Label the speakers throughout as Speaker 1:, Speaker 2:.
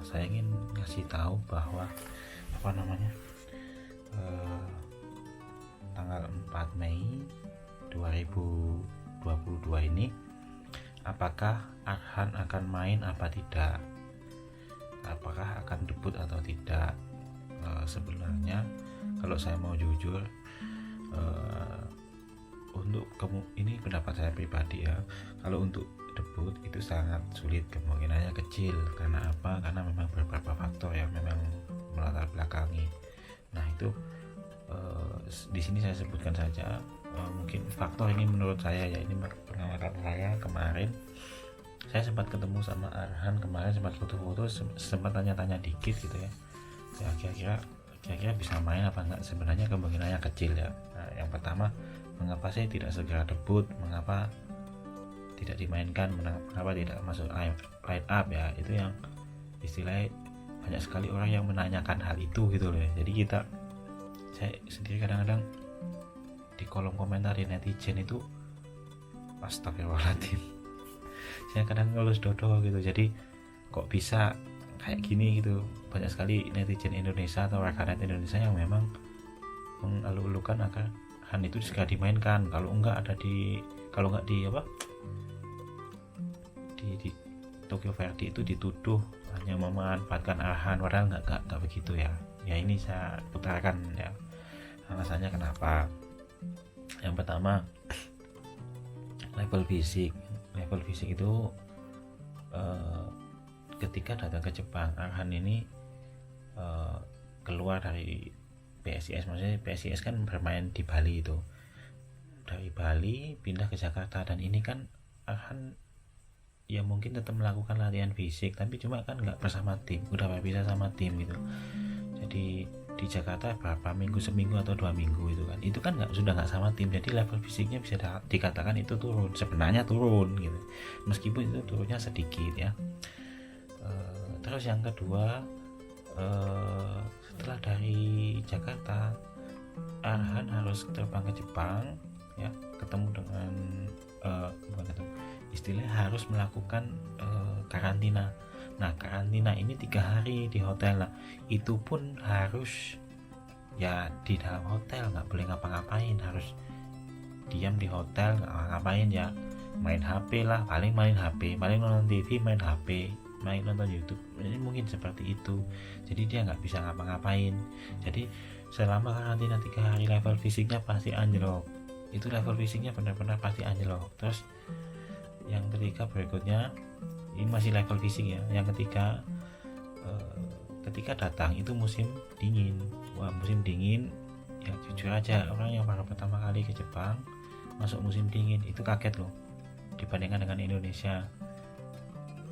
Speaker 1: saya ingin ngasih tahu bahwa tanggal 4 Mei 2022 ini apakah Arhan akan main apa tidak, apakah akan debut atau tidak. Sebenarnya kalau saya mau jujur, untuk ini pendapat saya pribadi ya, kalau untuk debut itu sangat sulit, kemungkinannya kecil. Karena apa? Karena memang beberapa faktor yang memang melatar belakangi. Nah itu di sini saya sebutkan saja. Mungkin faktor ini menurut saya ya, ini pengalaman saya kemarin. Saya sempat ketemu sama Arhan kemarin, sempat foto-foto, sempat tanya-tanya dikit gitu ya. Ya kira-kira bisa main apa enggak. Sebenarnya kemungkinannya kecil ya. Nah, yang pertama, mengapa saya tidak segera debut, mengapa tidak dimainkan, mengapa tidak masuk line up ya, itu yang istilahnya banyak sekali orang yang menanyakan hal itu gitu loh ya. Jadi saya sendiri kadang-kadang di kolom komentar di netizen itu astagfirullahaladzim, saya kadang ngelus dodo gitu. Jadi kok bisa kayak gini gitu. Banyak sekali netizen Indonesia atau warganet Indonesia yang memang mengeluh-elukan agar Han itu segera dimainkan. Kalau enggak di Tokyo Verdy itu dituduh hanya memanfaatkan Arhan, padahal enggak begitu ya. Ya ini saya putarkan ya alasannya kenapa. Yang pertama, level fisik itu ketika datang ke Jepang, Arhan ini keluar dari PSIS. Maksudnya PSIS kan bermain di Bali, itu dari Bali pindah ke Jakarta, dan ini kan Arhan ya mungkin tetap melakukan latihan fisik, tapi cuma kan nggak bersama tim, udah nggak bisa sama tim gitu. Jadi di Jakarta berapa minggu, seminggu atau 2 minggu itu kan sudah nggak sama tim. Jadi level fisiknya bisa dikatakan itu turun, sebenarnya turun gitu, meskipun itu turunnya sedikit ya. Terus yang kedua, setelah dari Jakarta, Arhan harus terbang ke Jepang ya, ketemu dengan istilahnya harus melakukan karantina. Nah karantina ini 3 hari di hotel. Nah itu pun harus ya di dalam hotel, nggak boleh ngapa-ngapain, harus diam di hotel, nggak ngapain ya, main HP lah, paling main HP, paling nonton TV, main HP, main nonton YouTube. Ini mungkin seperti itu. Jadi dia nggak bisa ngapa-ngapain. Jadi selama karantina 3 hari level fisiknya pasti anjlok. Itu level fisiknya benar-benar pasti anjlok. Terus yang ketiga berikutnya, ini masih level fisik ya. Yang ketiga, ketika datang itu musim dingin. Wah musim dingin ya, jujur aja orang yang baru pertama kali ke Jepang masuk musim dingin itu kaget loh dibandingkan dengan Indonesia.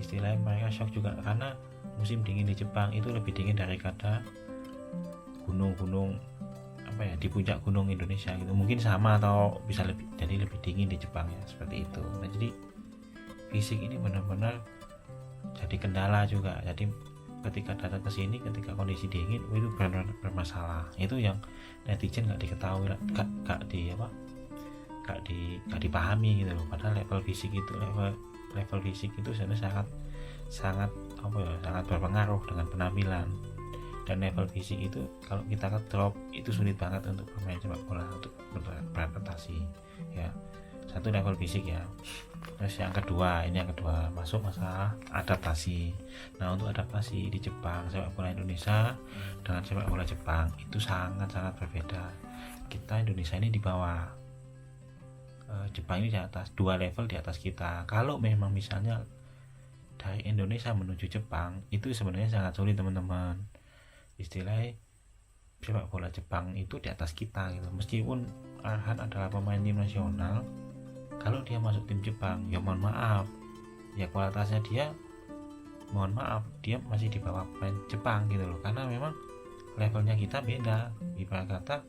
Speaker 1: Istilahnya mereka shock juga, karena musim dingin di Jepang itu lebih dingin daripada gunung-gunung di puncak gunung Indonesia gitu. Mungkin sama atau bisa lebih dingin di Jepang ya, seperti itu. Nah jadi fisik ini benar-benar jadi kendala juga. Jadi ketika datang ke sini, ketika kondisi dingin, itu benar-benar bermasalah. Itu yang netizen nggak diketahui, nggak dipahami gitu loh. Padahal level fisik itu sebenarnya sangat berpengaruh dengan penampilan. Dan level fisik itu kalau kita drop itu sulit banget untuk bermain sepak bola, untuk beradaptasi ya. Satu level fisik ya. Terus yang kedua masuk masalah adaptasi. Nah untuk adaptasi di Jepang, sepak bola Indonesia dengan sepak bola Jepang itu sangat-sangat berbeda. Kita Indonesia ini di bawah, Jepang ini di atas, 2 level di atas kita. Kalau memang misalnya dari Indonesia menuju Jepang itu sebenarnya sangat sulit teman-teman. Istilahnya sepak bola Jepang itu di atas kita gitu. Meskipun Arhan adalah pemain tim nasional, kalau dia masuk tim Jepang ya mohon maaf ya, kualitasnya dia masih di bawah pemain Jepang gitu loh. Karena memang levelnya kita beda. Ibarat kata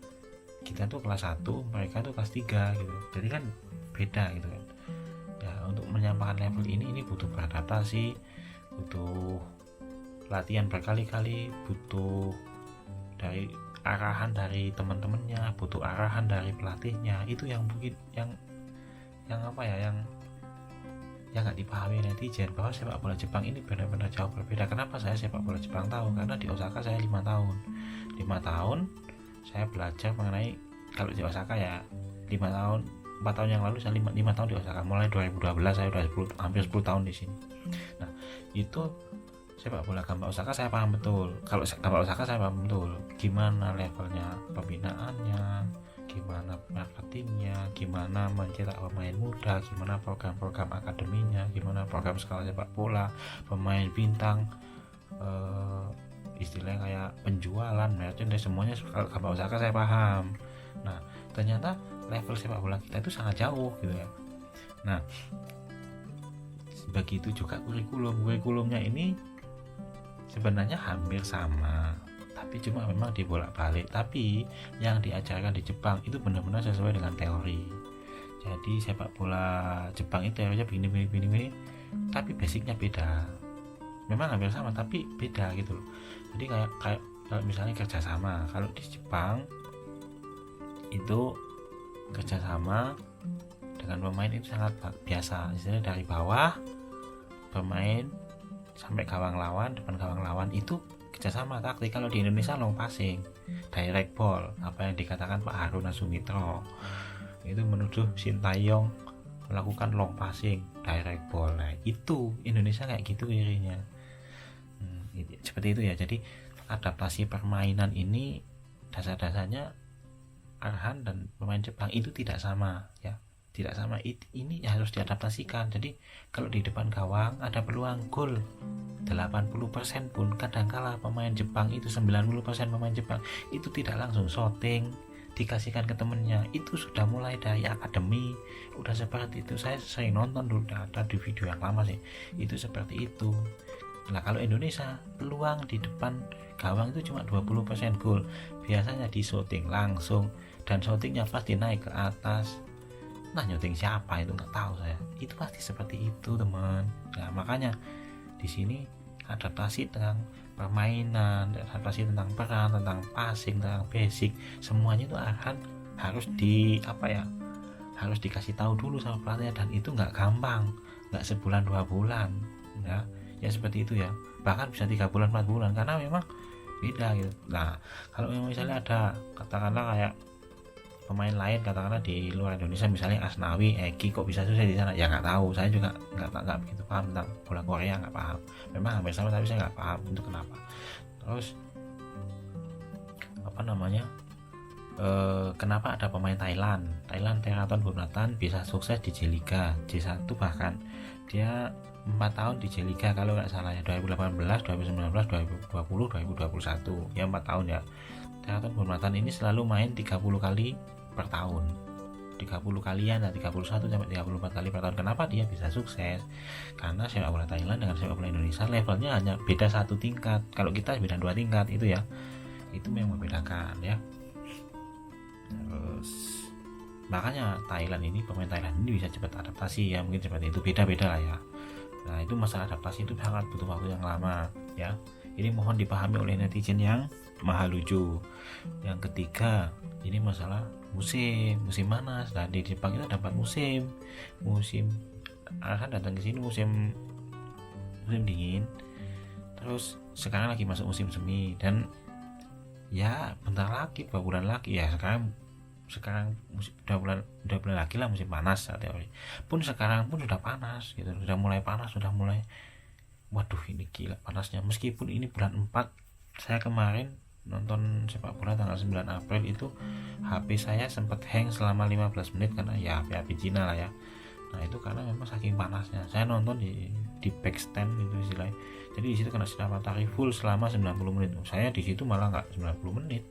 Speaker 1: kita tuh kelas 1, mereka tuh kelas 3 gitu. Jadi kan beda gitu kan ya. Untuk menyampaikan level ini butuh beradaptasi, butuh latihan berkali-kali, butuh dari arahan dari teman-temannya, butuh arahan dari pelatihnya. Itu yang mungkin yang yang nggak dipahami netizen bahwa sepak bola Jepang ini benar-benar jauh berbeda. Kenapa saya sepak bola Jepang tahu? Karena di Osaka saya 5 tahun. 5 tahun saya belajar mengenai, kalau di Osaka ya 5 tahun, 4 tahun yang lalu saya 5 tahun di Osaka. Mulai 2012 saya udah hampir 10 tahun di sini. Nah, itu sepak bola Gamba Osaka saya paham betul. Kalau Gamba Osaka saya paham betul gimana levelnya pembinaannya, gimana marketingnya, gimana mencetak pemain muda, gimana program-program akademinya, gimana program sekolah sepak bola, pemain bintang, istilahnya kayak penjualan, merchandise, semuanya kalau Gamba Osaka saya paham. Nah, ternyata level sepak bola kita itu sangat jauh gitu ya. Nah, begitu juga kurikulumnya ini sebenarnya hampir sama, tapi cuma memang dibolak-balik. Tapi yang diajarkan di Jepang itu benar-benar sesuai dengan teori. Jadi sepak bola Jepang itu teorinya begini, tapi basicnya beda. Memang hampir sama tapi beda gitu loh. Jadi kayak kalau misalnya kerjasama, kalau di Jepang itu kerjasama dengan pemain itu sangat biasa. Misalnya dari bawah pemain sampai gawang lawan, depan gawang lawan itu kerjasama taktik. Kalau di Indonesia long passing, direct ball, apa yang dikatakan Pak Haruna Sumitro itu menuduh Sintayong melakukan long passing, direct ball. Nah, itu Indonesia kayak gitu kirinya. Seperti itu ya. Jadi adaptasi permainan ini dasar-dasarnya arahan dan pemain Jepang itu tidak sama ya. Tidak sama, ini harus diadaptasikan. Jadi kalau di depan gawang ada peluang gol 80% pun kadangkala pemain Jepang itu 90% pemain Jepang itu tidak langsung shooting dikasihkan ke temennya, itu sudah mulai dari akademi, udah seperti itu. Saya sering nonton dulu, ada di video yang lama sih, itu seperti itu. Nah, kalau Indonesia peluang di depan gawang itu cuma 20% gol, biasanya di shooting langsung, dan shootingnya pasti naik ke atas. Nah, nyuting siapa itu nggak tahu saya. Itu pasti seperti itu, teman. Nah, makanya di sini adaptasi tentang permainan, adaptasi tentang peran, tentang passing, tentang basic, semuanya itu akan harus harus dikasih tahu dulu sama pelatih, dan itu nggak gampang, nggak sebulan 2 bulan ya seperti itu ya. Bahkan bisa 3 bulan 4 bulan karena memang beda gitu. Nah, kalau memang misalnya ada katakanlah kayak pemain lain katakanlah di luar Indonesia, misalnya Asnawi, Eki, kok bisa susah di sana? Ya nggak tahu, saya juga nggak begitu paham tentang bola Korea, nggak paham. Memang hampir sama tapi saya nggak paham itu kenapa. Terus kenapa ada pemain Thailand Theraton Bumratan bisa sukses di J-Liga J1, bahkan dia 4 tahun di J-Liga kalau nggak salah ya, 2018, 2019, 2020, 2021 ya, 4 tahun ya. Theraton Bumratan ini selalu main 30 kali per tahun, 30 kalian, 31 sampai 34 kali per tahun. Kenapa dia bisa sukses? Karena sepak bola Thailand dengan sepak bola Indonesia levelnya hanya beda 1 tingkat. Kalau kita beda 2 tingkat itu ya, itu yang membedakan ya. Terus makanya pemain Thailand ini bisa cepat adaptasi ya, mungkin seperti itu, beda-beda lah ya. Nah, itu masalah adaptasi itu sangat butuh waktu yang lama ya. Ini mohon dipahami oleh netizen yang maha lucu. Yang ketiga, ini masalah musim panas. Nah, di Jepang itu dapat musim akan datang ke sini musim dingin. Terus sekarang lagi masuk musim semi, dan ya bentar lagi, 2 bulan lagi ya, sekarang udah bulan lagi lah musim panas. Teori pun sekarang pun sudah panas gitu, sudah mulai panas, waduh ini gila panasnya. Meskipun ini bulan 4, saya kemarin nonton sepak bola tanggal 9 April itu HP saya sempat hang selama 15 menit karena ya HP Cina lah ya. Nah, itu karena memang saking panasnya. Saya nonton di backstand itu istilahnya. Jadi di situ kena sinar matahari full selama 90 menit. Saya di situ malah nggak 90 menit.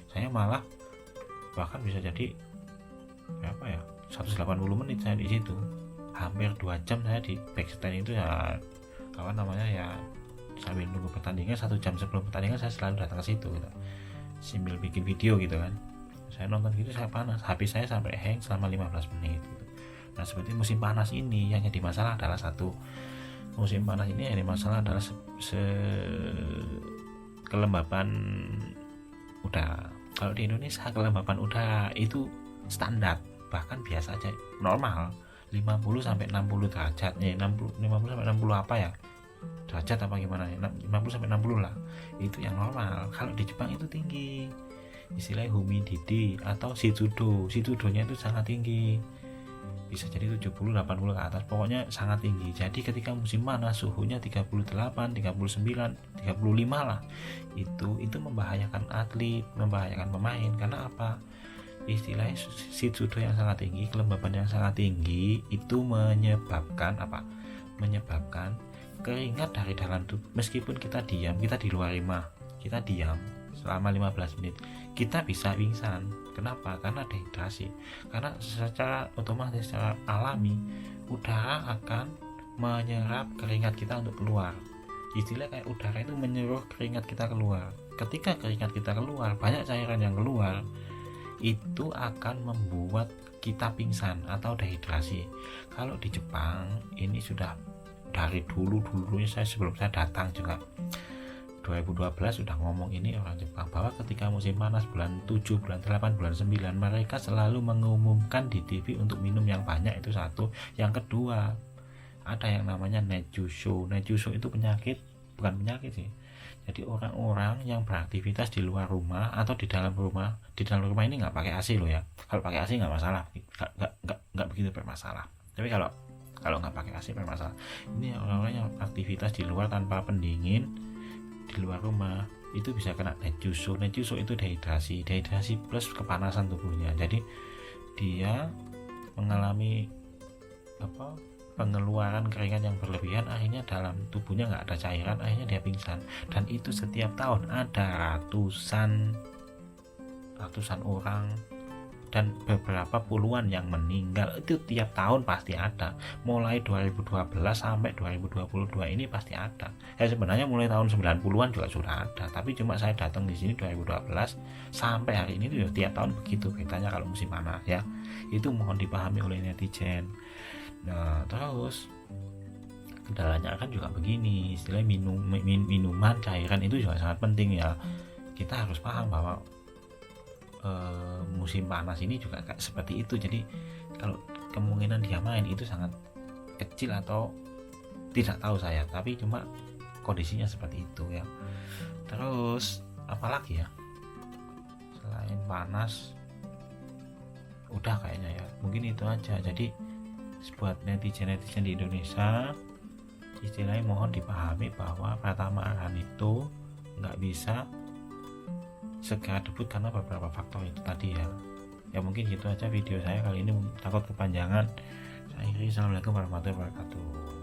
Speaker 1: Saya malah bahkan bisa jadi 180 menit saya di situ. Hampir 2 jam saya di backstand itu ya, sambil nunggu pertandingan. 1 jam sebelum pertandingan saya selalu datang ke situ gitu, sambil bikin video gitu kan. Saya nonton gitu, saya panas, HP saya sampai hang selama 15 menit gitu. Nah, seperti musim panas ini yang jadi masalah adalah kelembapan udara. Kalau di Indonesia kelembapan udara itu standar, bahkan biasa aja, normal 50 sampai 60 derajat ya, 50 sampai 60 apa ya derajat apa gimana ya, 50 sampai 60 lah, itu yang normal. Kalau di Jepang itu tinggi, istilahnya humidity atau shitsudonya itu sangat tinggi, bisa jadi 70-80 ke atas, pokoknya sangat tinggi. Jadi ketika musim panas suhunya 38, 39, 35 lah, itu membahayakan atlet, membahayakan pemain. Karena apa? Istilahnya shitsudo yang sangat tinggi, kelembaban yang sangat tinggi itu menyebabkan apa? Menyebabkan keringat dari dalam tubuh. Meskipun kita diam, kita di luar rumah, kita diam selama 15 menit, kita bisa pingsan. Kenapa? Karena dehidrasi. Karena secara otomatis, secara alami, udara akan menyerap keringat kita untuk keluar. Istilah kayak udara itu menyuruh keringat kita keluar. Ketika keringat kita keluar, banyak cairan yang keluar, itu akan membuat kita pingsan atau dehidrasi. Kalau di Jepang ini sudah dari dulunya, sebelum saya datang juga 2012 sudah ngomong ini orang Jepang, bahwa ketika musim panas bulan 7, bulan 8, bulan 9 mereka selalu mengumumkan di TV untuk minum yang banyak. Itu satu. Yang kedua, ada yang namanya Nejusho. Nejusho itu penyakit, bukan penyakit sih, jadi orang-orang yang beraktivitas di luar rumah atau di dalam rumah. Di dalam rumah ini nggak pakai AC loh ya, kalau pakai AC nggak masalah, nggak begitu bermasalah. Tapi kalau nggak pakai AC bermasalah. Ini orang-orang yang aktivitas di luar tanpa pendingin di luar rumah, itu bisa kena Nejusho. Nejusho itu dehidrasi plus kepanasan tubuhnya. Jadi dia mengalami pengeluaran keringat yang berlebihan, akhirnya dalam tubuhnya nggak ada cairan, akhirnya dia pingsan. Dan itu setiap tahun ada ratusan orang dan beberapa puluhan yang meninggal. Itu tiap tahun pasti ada, mulai 2012 sampai 2022 ini pasti ada. Sebenarnya mulai tahun 90-an juga sudah ada, tapi cuma saya datang di sini 2012 sampai hari ini tuh tiap tahun begitu beritanya kalau musim panas ya. Itu mohon dipahami oleh netizen. Nah, terus kendalanya kan juga begini, istilah minuman cairan itu juga sangat penting ya. Kita harus paham bahwa musim panas ini juga seperti itu. Jadi kalau kemungkinan dia main itu sangat kecil atau tidak tahu saya, tapi cuma kondisinya seperti itu ya. Terus apalagi ya selain panas, udah kayaknya ya, mungkin itu aja. Jadi buat netizen di Indonesia, istilahnya mohon dipahami bahwa Pratama Arhan itu nggak bisa segera debut karena beberapa faktor itu tadi ya. Ya mungkin gitu aja video saya kali ini, takut kepanjangan. Saya akhiri, assalamualaikum warahmatullahi wabarakatuh.